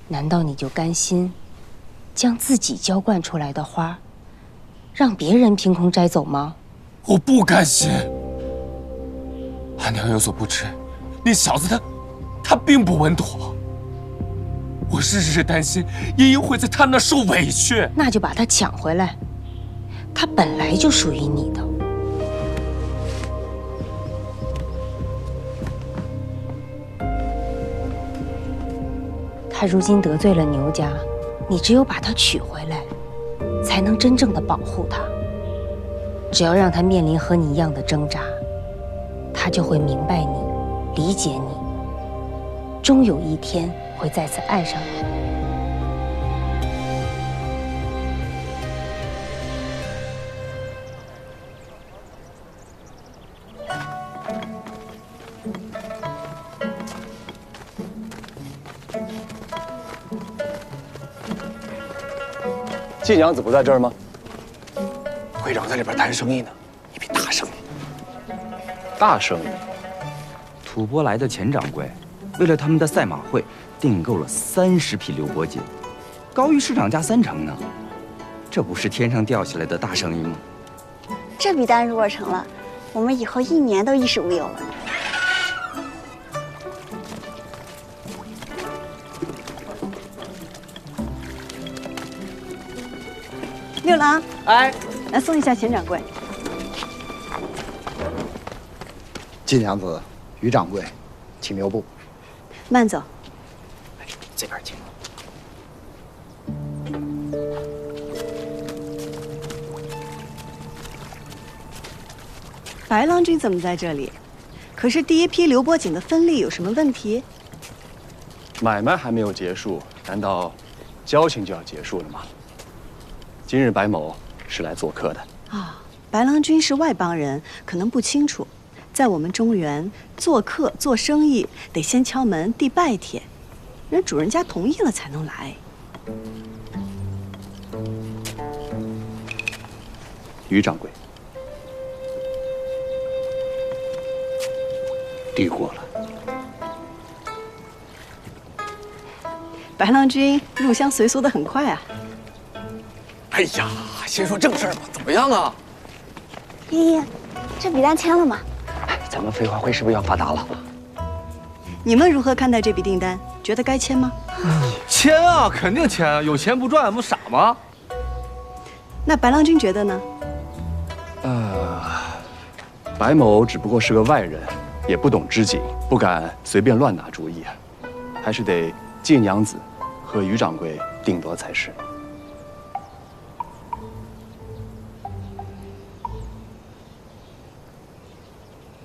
难道你就甘心将自己浇灌出来的花，让别人凭空摘走吗？我不甘心。阿娘有所不知，那小子他并不稳妥。我日日担心茵茵会在他那受委屈。那就把他抢回来，他本来就属于你的。他如今得罪了牛家，你只有把他娶回来，才能真正的保护他。只要让他面临和你一样的挣扎，他就会明白你，理解你，终有一天会再次爱上你。季娘子不在这儿吗？会长在里边谈生意呢，一笔大生意。大生意。吐蕃来的钱掌柜，为了他们的赛马会，订购了30匹刘伯锦，高于市场价30%呢。这不是天上掉下来的大生意吗？这笔单如果成了，我们以后1年都衣食无忧了。六郎，哎，来送一下钱掌柜。季娘子、于掌柜，请留步。慢走。这边请。白郎君怎么在这里？可是第一批刘伯锦的分利有什么问题？买卖还没有结束，难道交情就要结束了吗？今日白某是来做客的。啊，白郎君是外邦人，可能不清楚，在我们中原做客做生意得先敲门递拜帖，人主人家同意了才能来。于掌柜，递过了。白郎君入乡随俗的很快啊。哎呀，先说正事儿吧，怎么样啊？依依，这笔单签了吗？咱们飞花会是不是要发达了？你们如何看待这笔订单？觉得该签吗？签啊，肯定签啊！有钱不赚，不傻吗？那白郎君觉得呢？白某只不过是个外人，也不懂织锦，不敢随便乱拿主意啊，还是得季娘子和于掌柜定夺才是。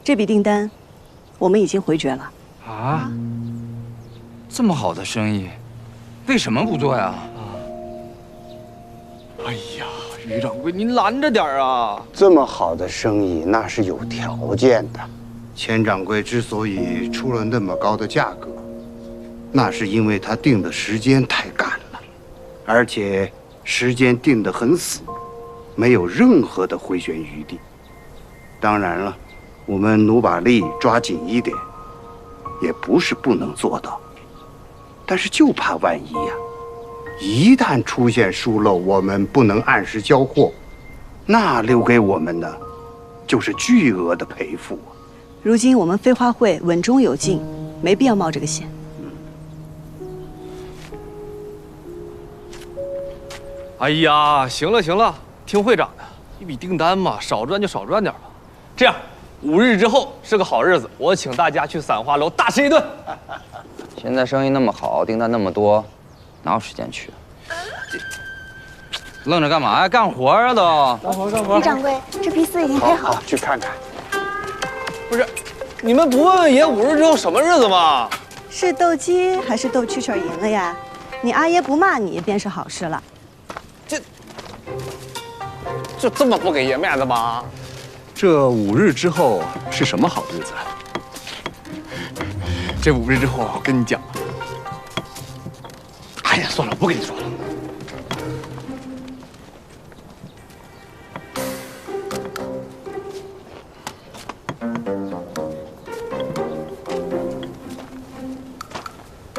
这笔订单，我们已经回绝了。啊，这么好的生意，为什么不做呀？哎呀，于掌柜，您拦着点啊！这么好的生意，那是有条件的。钱掌柜之所以出了那么高的价格，那是因为他定的时间太赶了，而且时间定得很死，没有任何的回旋余地。当然了，我们努把力抓紧一点，也不是不能做到，但是就怕万一呀。一旦出现疏漏，我们不能按时交货，那留给我们的就是巨额的赔付。如今我们飞花会稳中有进，没必要冒这个险。哎呀，行了行了，听会长的，一笔订单嘛，少赚就少赚点吧。这样，5日之后是个好日子，我请大家去散花楼大吃一顿。现在生意那么好，订单那么多，哪有时间去？愣着干嘛呀？干活啊都！干活于掌柜，这批丝已经配好了。去看看。不是，你们不问问爷5日之后什么日子吗？是斗鸡还是斗蛐蛐赢了呀？你阿爷不骂你便是好事了。就这么不给爷面子吗？这5日之后是什么好日子？这5日之后，我跟你讲。哎呀，算了，不跟你说了。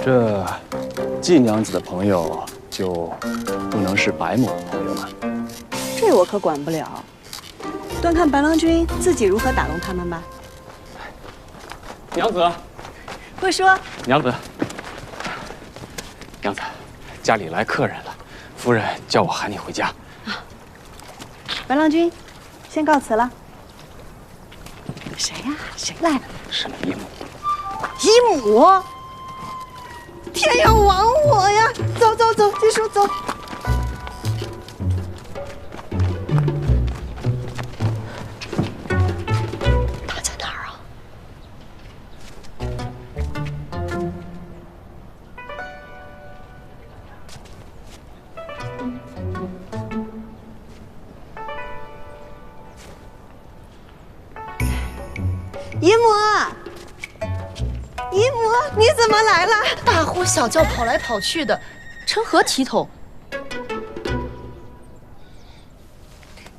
这季娘子的朋友就不能是白某的朋友吗？这我可管不了，端看白郎君自己如何打动他们吧。娘子，不说，娘子，娘子，家里来客人了，夫人叫我喊你回家。白郎君，先告辞了。谁呀？谁来了？是姨母。姨母，天要亡我呀！走走走，继叔走。他在哪儿啊？姨母，姨母，你怎么来了？大呼小叫，跑来跑去的，成何体统？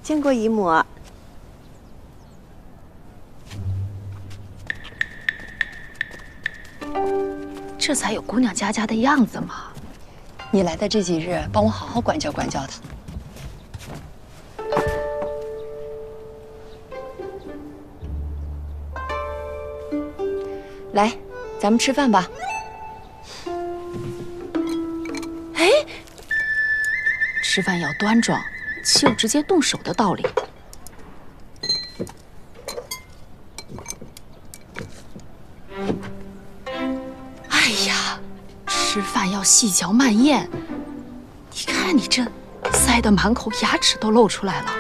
见过姨母。这才有姑娘家家的样子嘛。你来的这几日，帮我好好管教管教他。来，咱们吃饭吧。哎，吃饭要端庄，岂有直接动手的道理？哎呀，吃饭要细嚼慢咽。你看你这塞得满口牙齿都露出来了。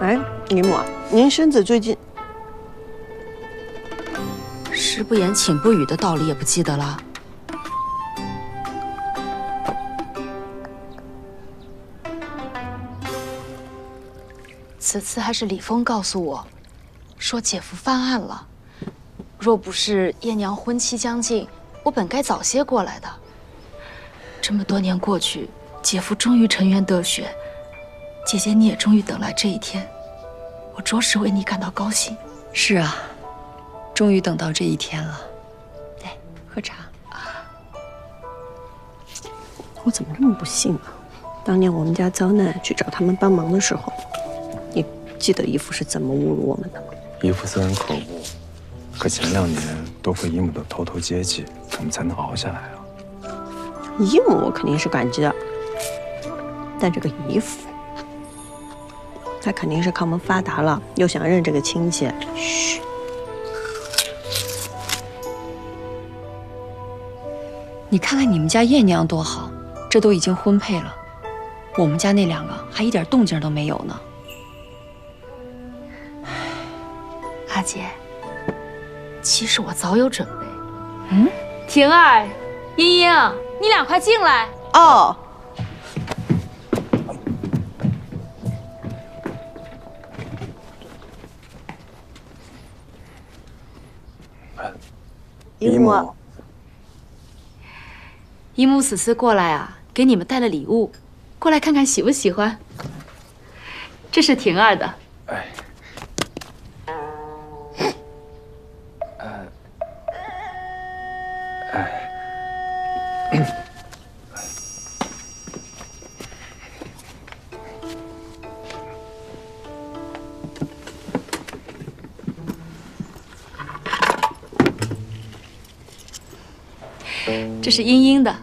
哎，姨母，您身子最近……食不言，寝不语的道理也不记得了。此次还是李峰告诉我，说姐夫翻案了。若不是叶娘婚期将近，我本该早些过来的。这么多年过去，姐夫终于沉冤得雪，姐姐你也终于等来这一天，我着实为你感到高兴。是啊，终于等到这一天了。来，喝茶。我怎么这么不幸啊？当年我们家遭难去找他们帮忙的时候，你记得姨父是怎么侮辱我们的吗？姨父虽然可恶，可前2年多亏姨母的偷偷接济，我们才能熬下来啊。姨母我肯定是感激的，但这个姨父，他肯定是看我们发达了，又想认这个亲戚。嘘。你看看你们家叶娘多好，这都已经婚配了，我们家那2个还一点动静都没有呢。阿姐，其实我早有准备。婷儿、茵茵，你俩快进来。哦。姨母，姨母此次过来啊，给你们带了礼物，过来看看喜不喜欢。这是婷儿的。哎。这是茵茵的。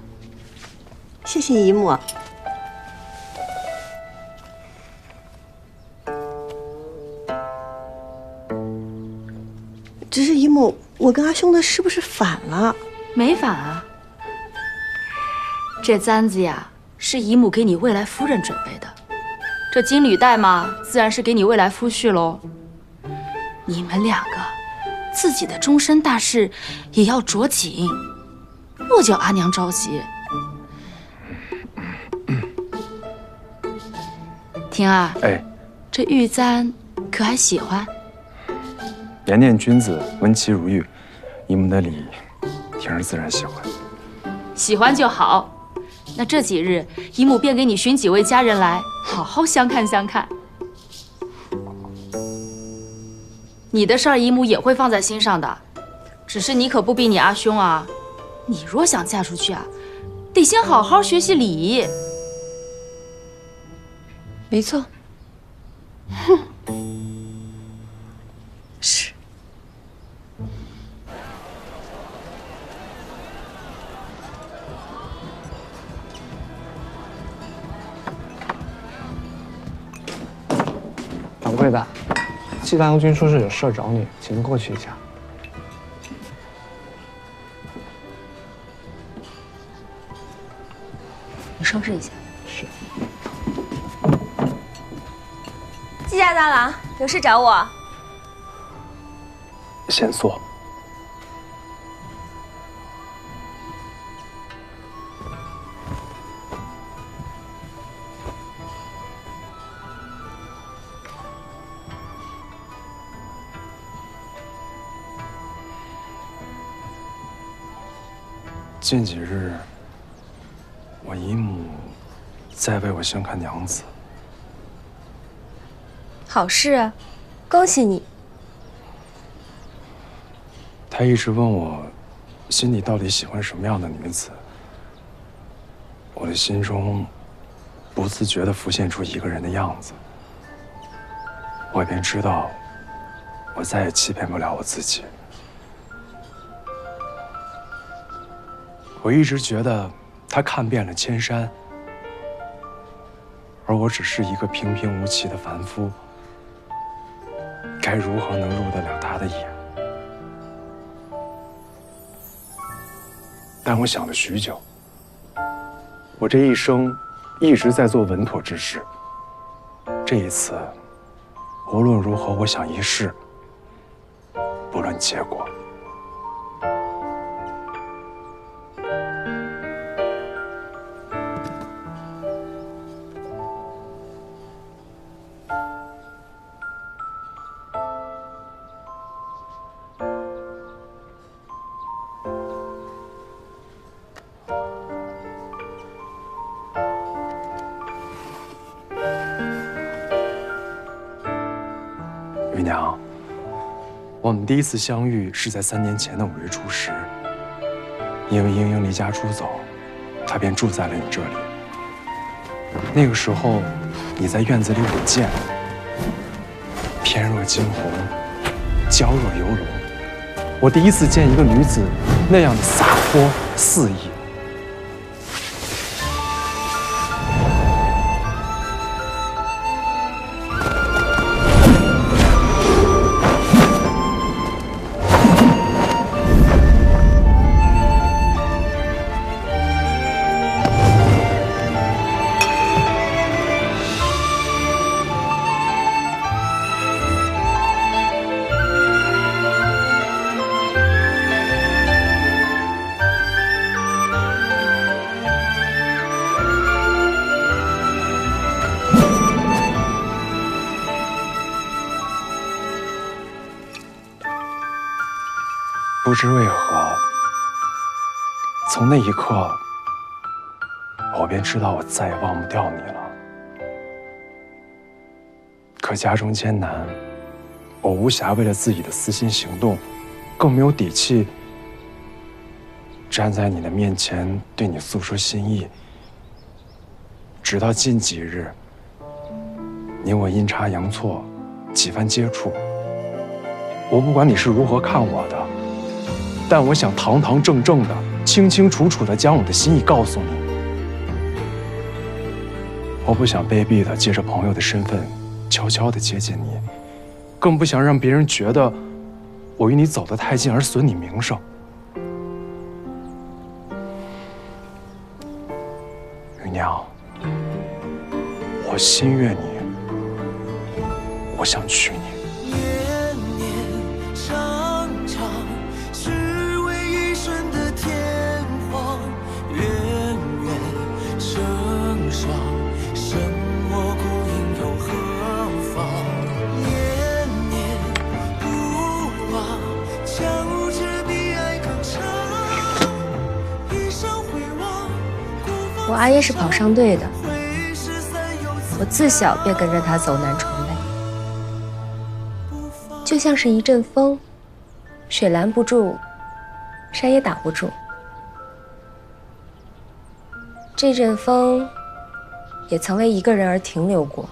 谢谢姨母。只是姨母，我跟阿兄的是不是反了？没反啊。这簪子呀，是姨母给你未来夫人准备的。这金履带嘛，自然是给你未来夫婿喽。你们2个，自己的终身大事也要着紧。莫叫阿娘着急。婷儿，哎，这玉簪可还喜欢？年年君子，闻其如玉。姨母的礼，婷儿自然喜欢。喜欢就好。那这几日，姨母便给你寻几位家人来，好好相看相看。你的事儿，姨母也会放在心上的，只是你可不逼你阿兄啊。你若想嫁出去啊，得先好好学习礼仪。没错。是。掌柜的，季大将军说是有事找你，请您过去一下。你收拾一下。是。季家大郎，有事找我？先坐。近几日，我姨母在为我相看娘子。好事啊，恭喜你。她一直问我，心里到底喜欢什么样的女子。我的心中不自觉地浮现出一个人的样子，我便知道，我再也欺骗不了我自己。我一直觉得他看遍了千山，而我只是一个平平无奇的凡夫，该如何能入得了他的眼？但我想了许久，我这一生一直在做稳妥之事，这一次无论如何，我想一试，不论结果。玉娘，我们第一次相遇是在3年前的5月初10，因为英英离家出走，她便住在了你这里。那个时候，你在院子里舞剑，翩若惊鸿，娇若游龙。我第一次见一个女子那样的洒脱肆意。不知为何，从那一刻，我便知道我再也忘不掉你了。可家中艰难，我无暇为了自己的私心行动，更没有底气站在你的面前对你诉说心意。直到近几日，你我阴差阳错几番接触，我不管你是如何看我的。但我想堂堂正正的、清清楚楚的将我的心意告诉你。我不想卑鄙的借着朋友的身份，悄悄的接近你，更不想让别人觉得我与你走得太近而损你名声。玉娘，我心悦你，我想娶你。我阿爷是跑商队的，我自小便跟着他走南闯北，就像是一阵风，水拦不住，山也挡不住。这阵风也曾为一个人而停留过。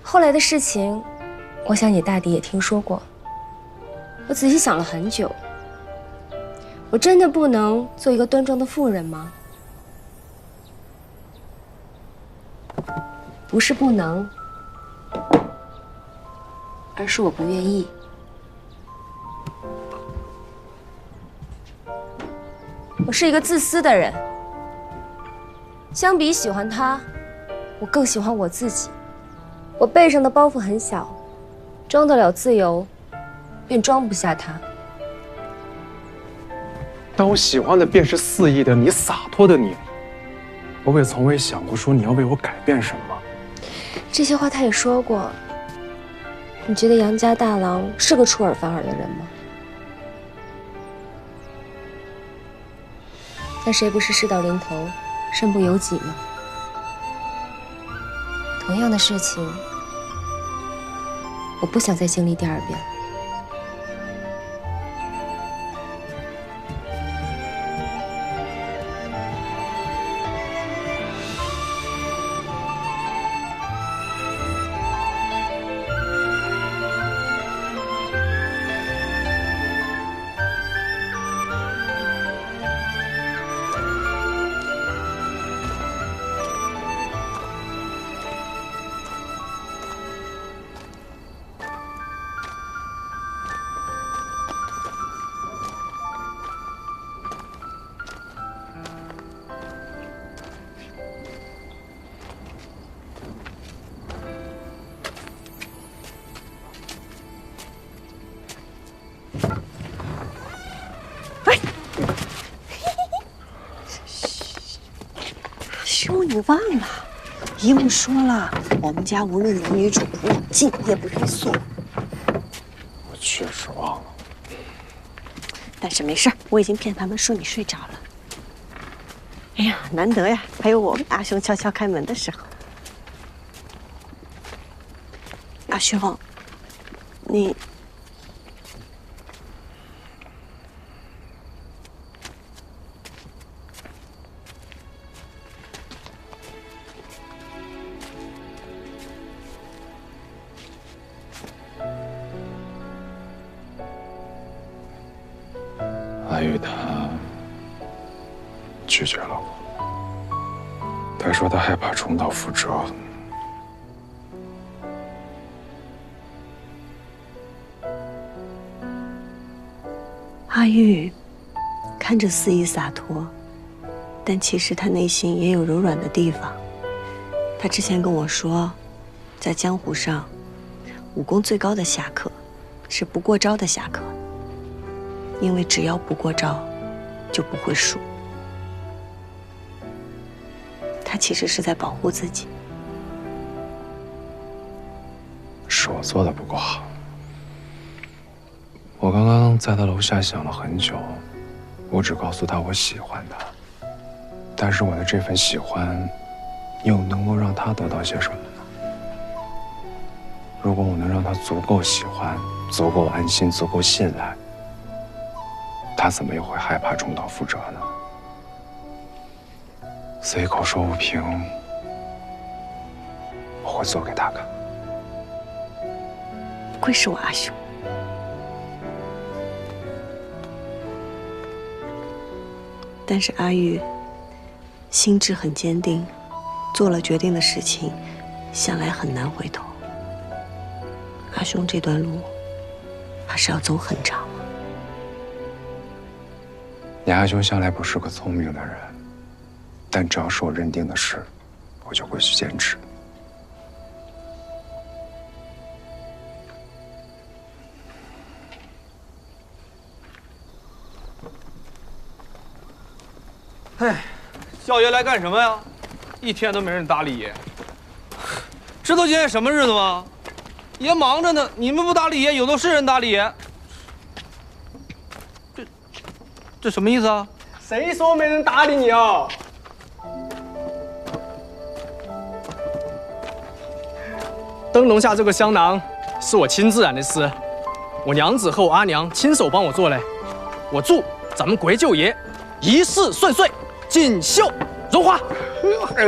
后来的事情，我想你大抵也听说过。我仔细想了很久，我真的不能做一个端庄的妇人吗？不是不能，而是我不愿意。我是一个自私的人，相比喜欢他，我更喜欢我自己。我背上的包袱很小，装得了自由，便装不下他。但我喜欢的便是肆意的你，洒脱的你。我也从未想过说你要为我改变什么。这些话他也说过。你觉得杨家大郎是个出尔反尔的人吗？但谁不是事到临头，身不由己呢？同样的事情，我不想再经历第二遍。兄，你忘了，姨母说了，我们家无论男女主不让进也不让送。我确实忘了，但是没事儿，我已经骗他们说你睡着了。哎呀，难得呀，还有我们阿兄悄悄开门的时候。阿兄，你阿玉他拒绝了我，他说他害怕重蹈覆辙。阿玉看着肆意洒脱，但其实他内心也有柔软的地方。他之前跟我说，在江湖上，武功最高的侠客是不过招的侠客，因为只要不过招，就不会输。他其实是在保护自己。是我做的不够好。我刚刚在他楼下想了很久，我只告诉他我喜欢他，但是我的这份喜欢，又能够让他得到些什么呢？如果我能让他足够喜欢，足够安心，足够信赖，他怎么又会害怕重蹈覆辙呢？随口说不平，我会做给他看。不愧是我阿兄。但是阿玉心智很坚定，做了决定的事情，向来很难回头。阿兄这段路怕是要走很长了。你阿兄向来不是个聪明的人，但只要是我认定的事，我就会去坚持。哎，少爷来干什么呀？一天都没人搭理爷。知道今天什么日子吗？爷忙着呢，你们不搭理爷，有的是人搭理爷。这什么意思啊？谁说没人搭理你啊？灯笼下这个香囊是我亲自染的丝，我娘子和我阿娘亲手帮我做嘞。我祝咱们国舅爷一世顺遂，锦绣荣华。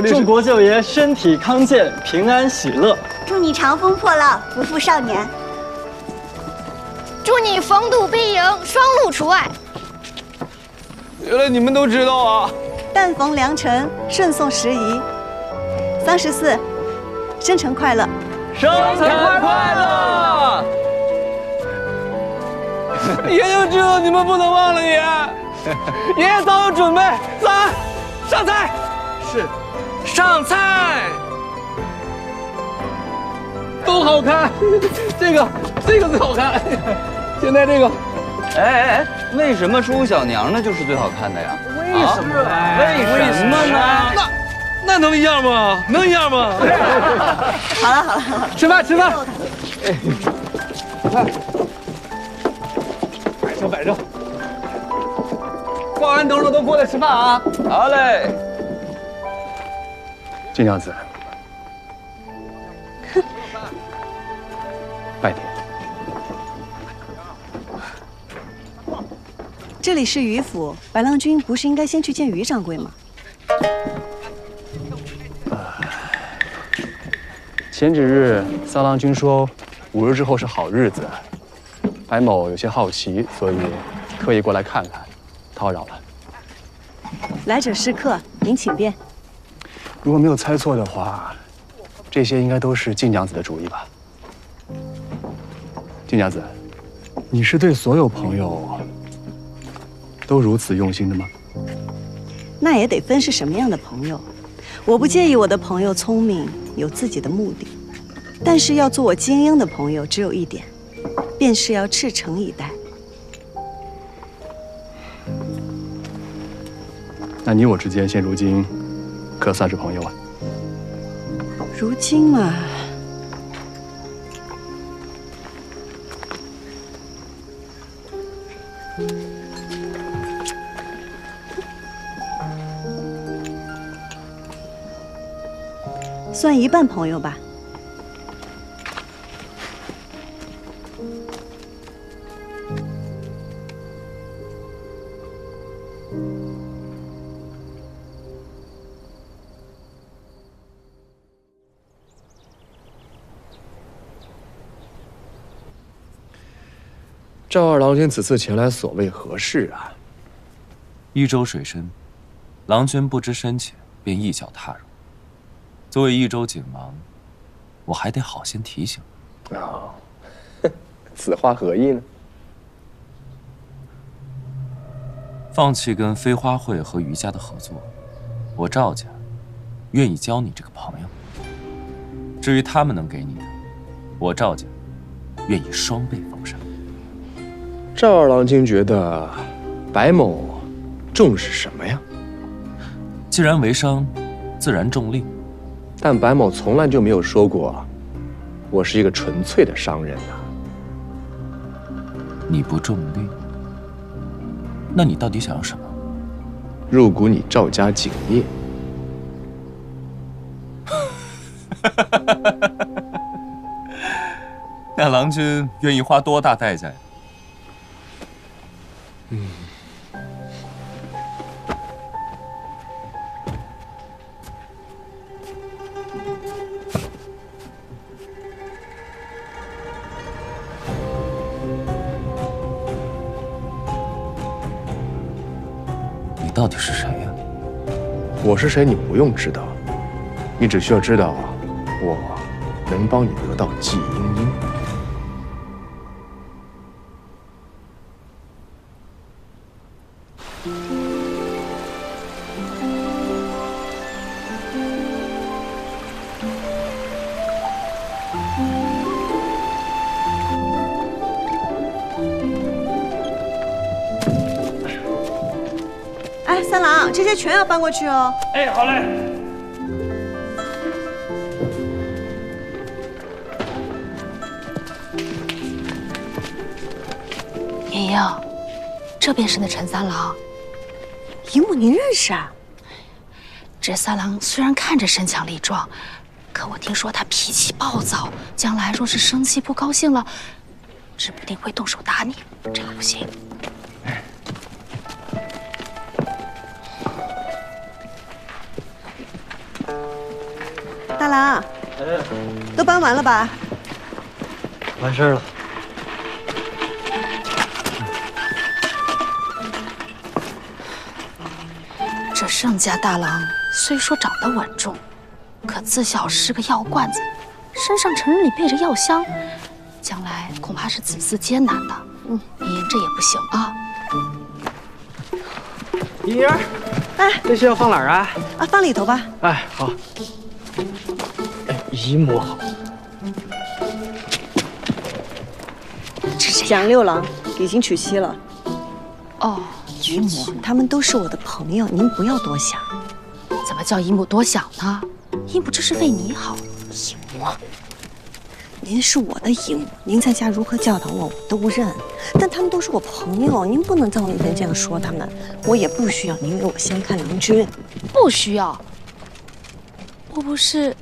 祝国舅爷身体康健，平安喜乐。祝你长风破浪，不负少年。祝你逢赌必赢，双路除外。原来你们都知道啊！但逢良辰，顺送时宜。34，生辰快乐！生辰快乐！爷就知道你们不能忘了爷，爷爷早有准备。来，上菜。是，上菜。都好看，这个最好看。现在这个，哎，为什么出小娘呢就是最好看的呀？为什么？为什么呢？那能一样吗？能一样吗？好了，吃饭。摆正。挂完灯笼都过来吃饭啊！好嘞。金娘子，拜帖。这里是余府，白郎君不是应该先去见余掌柜吗？前几日三郎君说5日之后是好日子，白某有些好奇，所以特意过来看看，叨扰了。来者是客，您请便。如果没有猜错的话，这些应该都是静娘子的主意吧？静娘子，你是对所有朋友都如此用心的吗？那也得分是什么样的朋友。我不介意我的朋友聪明，有自己的目的，但是要做我精英的朋友，只有一点，便是要赤诚以待。那你我之间现如今可算是朋友啊？如今嘛，算一半朋友吧。赵二郎君此次前来，所谓何事啊？益州水深，郎君不知深浅，便一脚踏入。作为益州景王，我还得好先提醒你。啊，此话何意呢？放弃跟飞花会和余家的合作，我赵家愿意交你这个朋友。至于他们能给你的，我赵家愿意双倍奉上。赵二郎君觉得白某重视什么呀？既然为商，自然重令。但白某从来就没有说过，我是一个纯粹的商人啊。你不重令，那你到底想要什么？入股你赵家景业。那郎君愿意花多大代价呀？你到底是谁呀？我是谁你不用知道，你只需要知道，我能帮你得到季英英。哎，三郎，这些全要搬过去哦。哎，好嘞。莹莹，这便是那陈三郎。姨母您认识啊？这三郎虽然看着身强力壮，可我听说他脾气暴躁，将来若是生气不高兴了，指不定会动手打你，这个不行。大郎，都搬完了吧？完事了。这盛家大郎虽说长得稳重，可自小是个药罐子，身上成日里背着药箱，将来恐怕是子嗣艰难的。您这也不行啊。莹莹，哎，这些要放哪儿啊？啊，放里头吧。哎，好。姨母好。蒋六郎已经娶妻了。哦，姨母，他们都是我的朋友，您不要多想。怎么叫姨母多想呢？姨母这是为你好。姨母，您是我的姨母，您在家如何教导我，我都认。但他们都是我朋友，您不能在我面前这样说他们。我也不需要您为我先看郎君。不需要。莫不是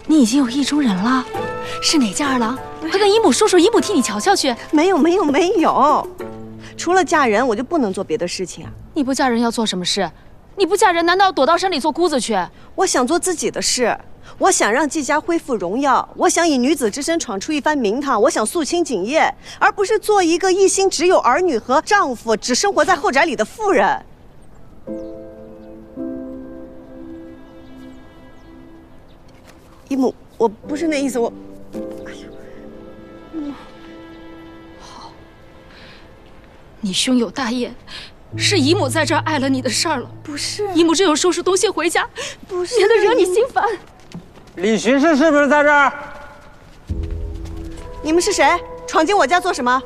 你已经有意中人了？是哪家二郎？快跟姨母说说，姨母替你瞧瞧去。没有，除了嫁人，我就不能做别的事情啊。你不嫁人要做什么事？你不嫁人，难道要躲到山里做姑子去？我想做自己的事，我想让季家恢复荣耀，我想以女子之身闯出一番名堂，我想肃清警业，而不是做一个一心只有儿女和丈夫，只生活在后宅里的妇人。姨母，我不是那意思，我，哎呦，好，你胸有大业，是姨母在这儿碍了你的事儿了。不是，姨母只有收拾东西回家，不是，免得惹你心烦。李巡视是不是在这儿？你们是谁？闯进我家做什么？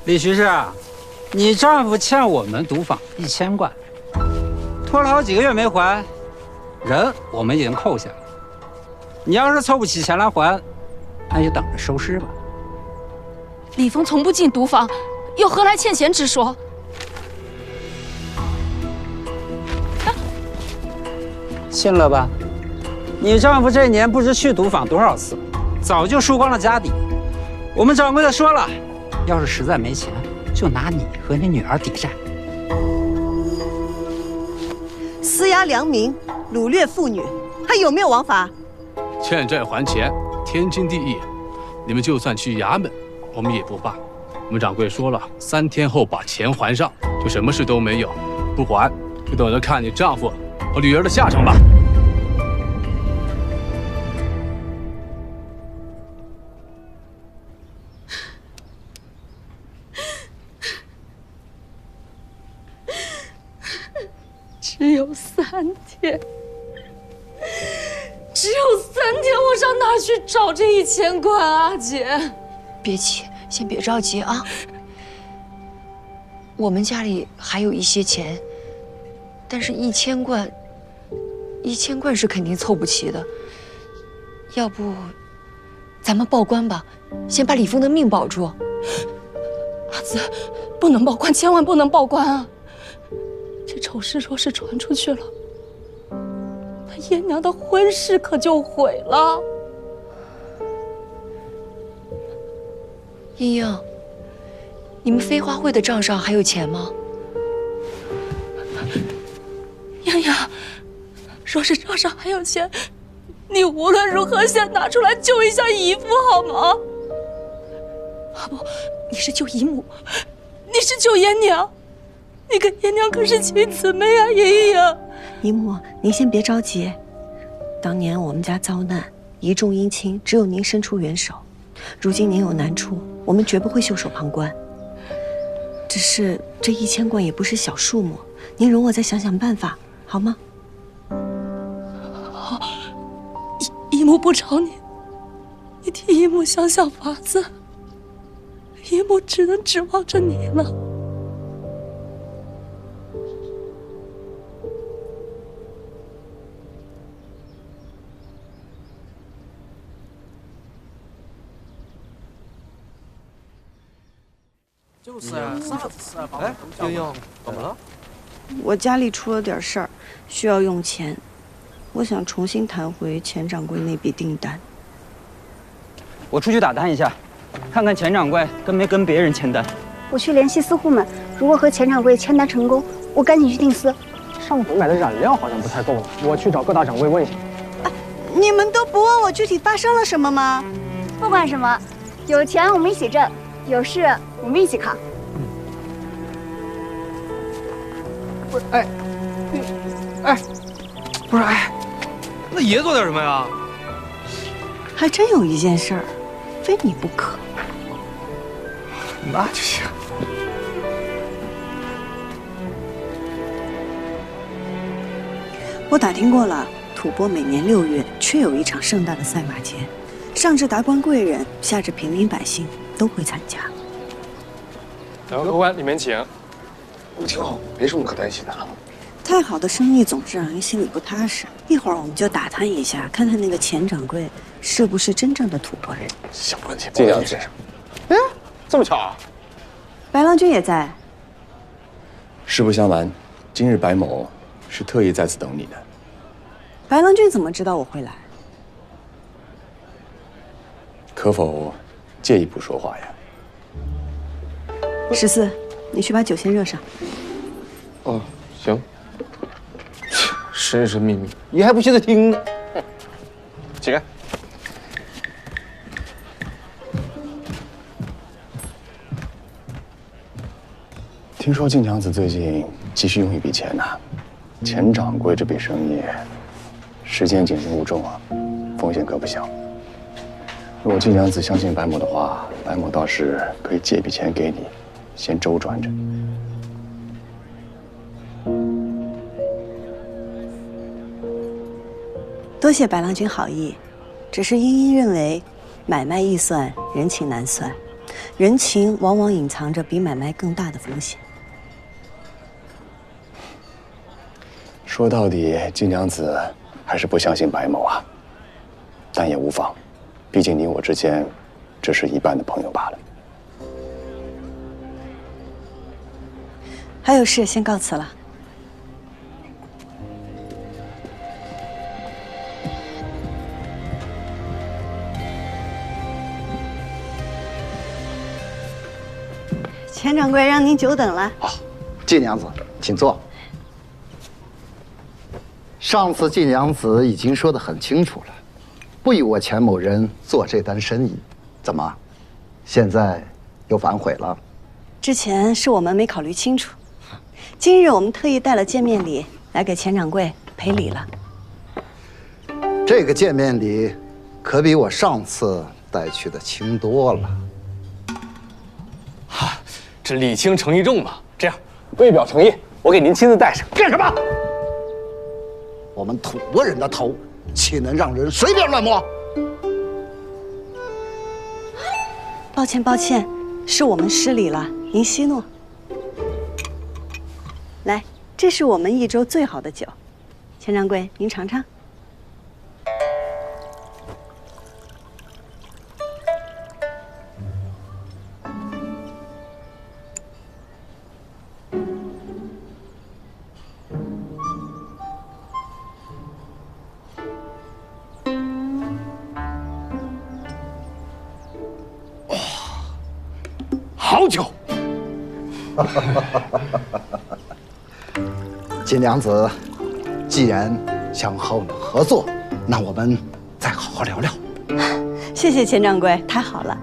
李巡视，你丈夫欠我们赌坊1000贯，拖了好几个月没还，人我们已经扣下了。你要是凑不起钱来还，那就等着收尸吧。李峰从不进赌坊，又何来欠钱之说？信了吧？你丈夫这年不知去赌坊多少次，早就输光了家底。我们掌柜的说了，要是实在没钱，就拿你和你女儿抵债。私压良民，掳掠妇女，还有没有王法？欠债还钱，天经地义。你们就算去衙门，我们也不罢。我们掌柜说了，3天后把钱还上，就什么事都没有。不还，就等着看你丈夫和女儿的下场吧。只有3天，只有3天，我上哪儿去找这1000贯啊，姐？别急，先别着急啊。我们家里还有一些钱，但是1000贯是肯定凑不齐的。要不，咱们报官吧，先把李峰的命保住。阿紫，不能报官，千万不能报官啊！这丑事若是传出去了，那燕娘的婚事可就毁了。英英，你们飞花会的账上还有钱吗？洋洋，若是账上还有钱，你无论如何先拿出来救一下姨父好吗？啊不，你是救姨母，你是救燕娘，你跟燕娘可是亲姊妹啊，莹莹。姨母，您先别着急。当年我们家遭难，一众姻亲，只有您伸出援手。如今您有难处，我们绝不会袖手旁观。只是这1000贯也不是小数目，您容我再想想办法，好吗？好，姨母不吵你，你替姨母想想法子。姨母只能指望着你了。就是啊，啥子事啊？哎，英英，怎么了？我家里出了点事儿，需要用钱，我想重新谈回钱掌柜那笔订单。我出去打探一下，看看钱掌柜跟没跟别人签单。我去联系私户们，如果和钱掌柜签单成功，我赶紧去订丝。上回买的染料好像不太够呢，我去找各大掌柜问一下。你们都不问我具体发生了什么吗？不管什么，有钱我们一起挣，有事我们一起扛。不是，哎，不是，哎，那爷做点什么呀？还真有一件事儿，非你不可。那就行。我打听过了，吐蕃每年6月确有一场盛大的赛马节，上至达官贵人，下至平民百姓都会参加。两位客官，里面请。挺好，没什么可担心的。太好的生意总是让人心里不踏实。一会儿我们就打探一下，看看那个钱掌柜是不是真正的吐蕃人。小问题，尽量身上。哎，这么巧啊！白郎君也在。实不相瞒，今日白某是特意在此等你的。白郎君怎么知道我会来？可否借一步说话呀14，你去把酒先热上。哦，行。神神秘秘，你还不记得听呢？起开。听说静娘子最近急需用一笔钱呢，钱掌柜这笔生意，时间紧任务重啊，风险可不小。如果静娘子相信白某的话，白某倒是可以借一笔钱给你，先周转着。多谢白郎君好意，只是茵茵认为，买卖易算，人情难算，人情往往隐藏着比买卖更大的风险。说到底，静娘子还是不相信白某啊，但也无妨，毕竟你我之间只是一般的朋友罢了。还有事，先告辞了。钱掌柜，让您久等了。季娘子，请坐。上次季娘子已经说得很清楚了，不与我钱某人做这单生意，怎么，现在又反悔了？之前是我们没考虑清楚，今日我们特意带了见面礼来给钱掌柜赔礼了。这个见面礼可比我上次带去的轻多了。哈，这礼轻诚意重嘛。这样，为表诚意，我给您亲自带上。干什么？我们吐蕃人的头，岂能让人随便乱摸？抱歉，抱歉，是我们失礼了，您息怒。来，这是我们益州最好的酒，钱掌柜，您尝尝。好酒。金娘子，既然想和我们合作，那我们再好好聊聊。谢谢钱掌柜，太好了。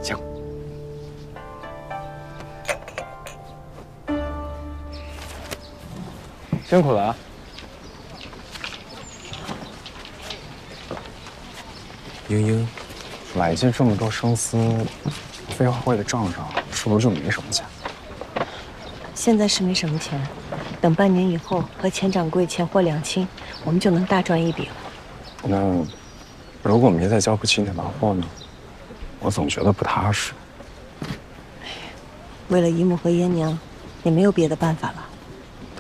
行。辛苦了啊。英英，买进这么多生丝，飞花会的账上是不是就没什么钱？现在是没什么钱，等半年以后和钱掌柜钱货两清，我们就能大赚一笔了。那如果没再交不起那把货呢？我总觉得不踏实。为了姨母和爷娘，也没有别的办法了，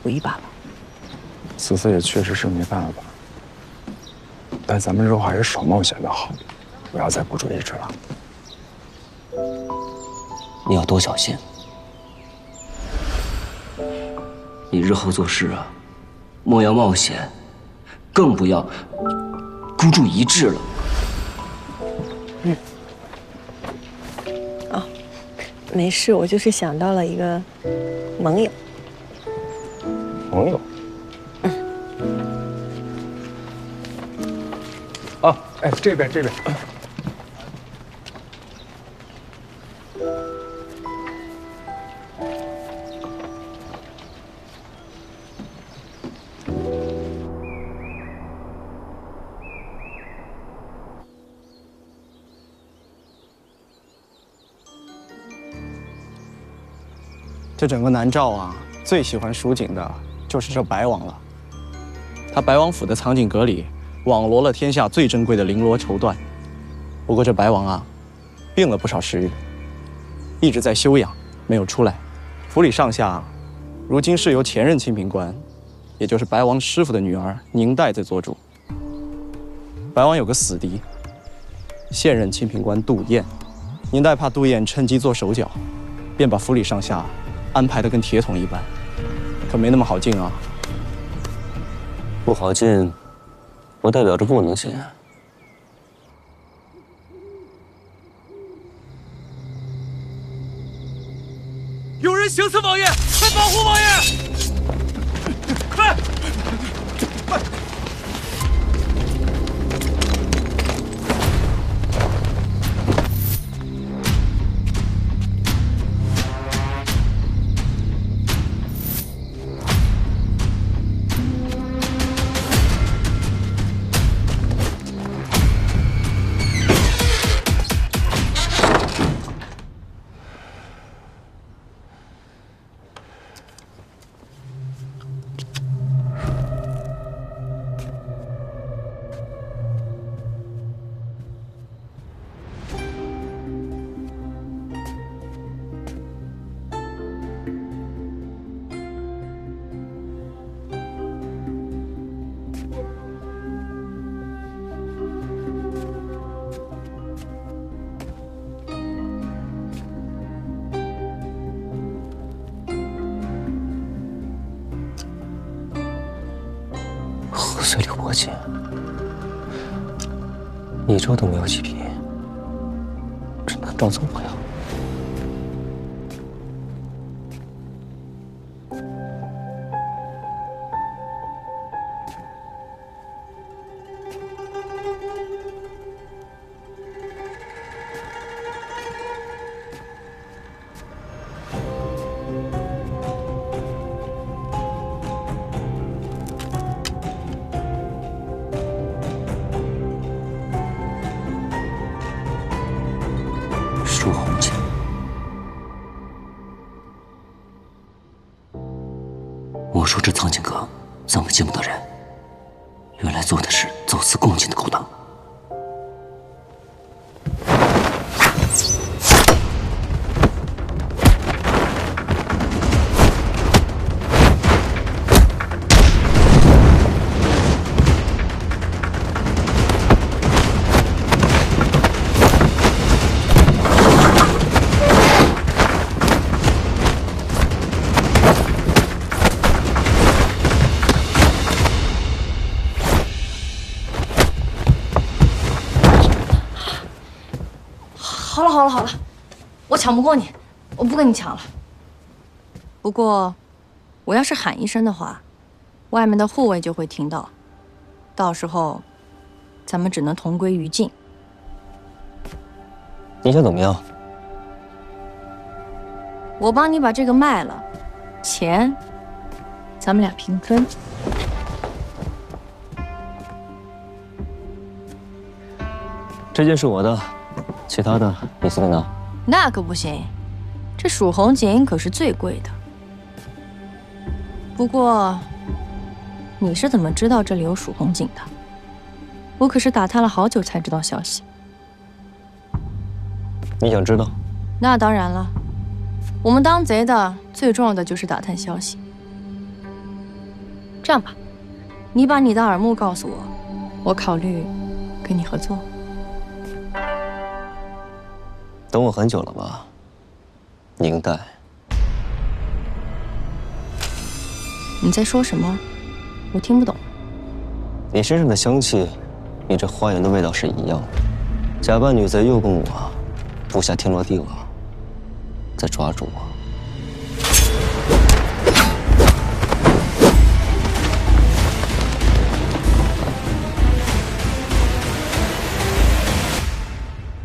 赌一把吧。此次也确实是没办法，但咱们肉还是少冒险的好，不要再孤注一掷了。你要多小心。你日后做事啊，莫要冒险，更不要孤注一掷了。哦，没事，我就是想到了一个盟友。盟友？哦，哎，这边。这整个南诏啊，最喜欢蜀锦的就是这白王了。他白王府的藏锦阁里网罗了天下最珍贵的绫罗绸缎。不过这白王啊，病了不少时日，一直在休养，没有出来。府里上下，如今是由前任清平官，也就是白王师傅的女儿宁代在做主。白王有个死敌，现任清平官杜燕。宁代怕杜燕趁机做手脚，便把府里上下安排得跟铁桶一般，可没那么好进啊。不好进，不代表着不能进。有人行刺王爷，快保护王爷！快！贺岁刘伯锦，1周都没有起兵，这难道怎么样？舒红锦，我说这藏锦阁怎么进不得人？原来做的是走私贡金的勾当。好了，我抢不过你，我不跟你抢了。不过，我要是喊一声的话，外面的护卫就会听到，到时候咱们只能同归于尽。你想怎么样？我帮你把这个卖了，钱咱们俩平分。这件是我的，其他的你自己拿。那可不行，这蜀红锦可是最贵的。不过，你是怎么知道这里有蜀红锦的？我可是打探了好久才知道消息。你想知道？那当然了，我们当贼的最重要的就是打探消息。这样吧，你把你的耳目告诉我，我考虑跟你合作。 等我很久了吧？宁代。你在说什么？我听不懂。你身上的香气，你这花园的味道是一样的。假扮女贼诱供我，布下天罗地网，再抓住我。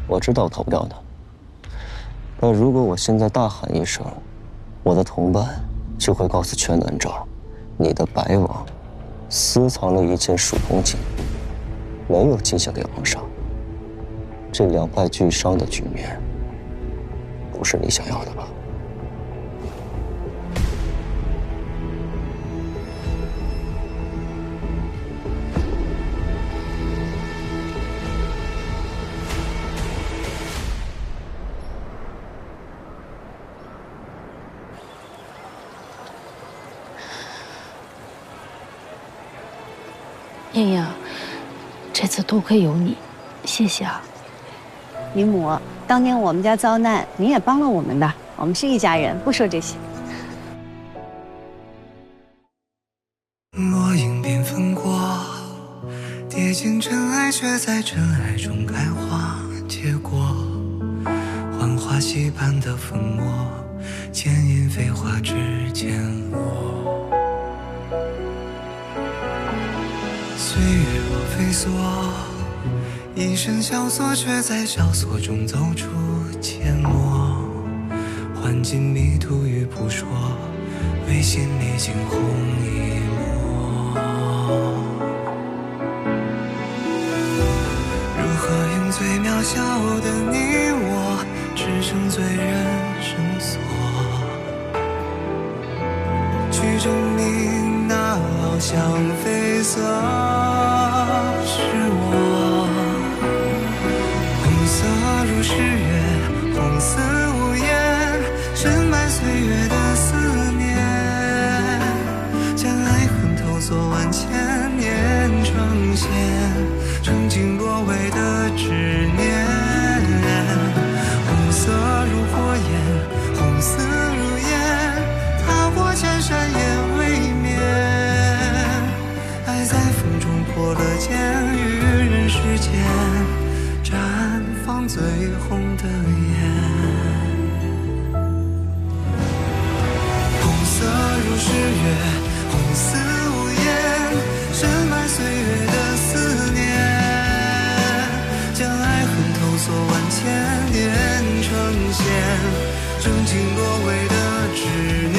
我知道我逃不掉的，但如果我现在大喊一声，我的同伴就会告诉全南诏，你的白王私藏了一件蜀红锦，没有进献给皇上。这两败俱伤的局面，不是你想要的吧？燕燕，这次多亏有你，谢谢啊。林母，当年我们家遭难，您也帮了我们的，我们是一家人，不说这些。落英缤纷过，跌进尘埃，却在尘埃中开花结果。浣花溪畔的粉末，牵引飞花指尖落。岁月若飞梭，一身萧索，却在萧索中走出阡陌。换尽迷途与扑朔，为心里惊鸿一抹。如何用最渺小的你我，支撑最人生锁，去证明那翱翔绯色是我。红色如诗月，红似无言，深埋岁月的思念，将爱恨透锁万千年，呈现曾经落位的执念。红色如火焰，红丝如烟，踏过千山也未眠。爱在风中破了茧，于人世间绽放最红的颜。红色如诗月，红似无言，深埋岁月的思念，将爱恨透锁万千年，呈现曾经落位的执念。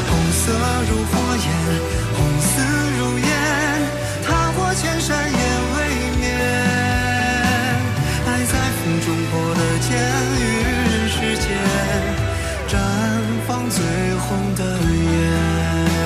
红色如火焰，红丝如烟，踏过千山也未眠。爱在风中破了茧，于人世间绽放最红的颜。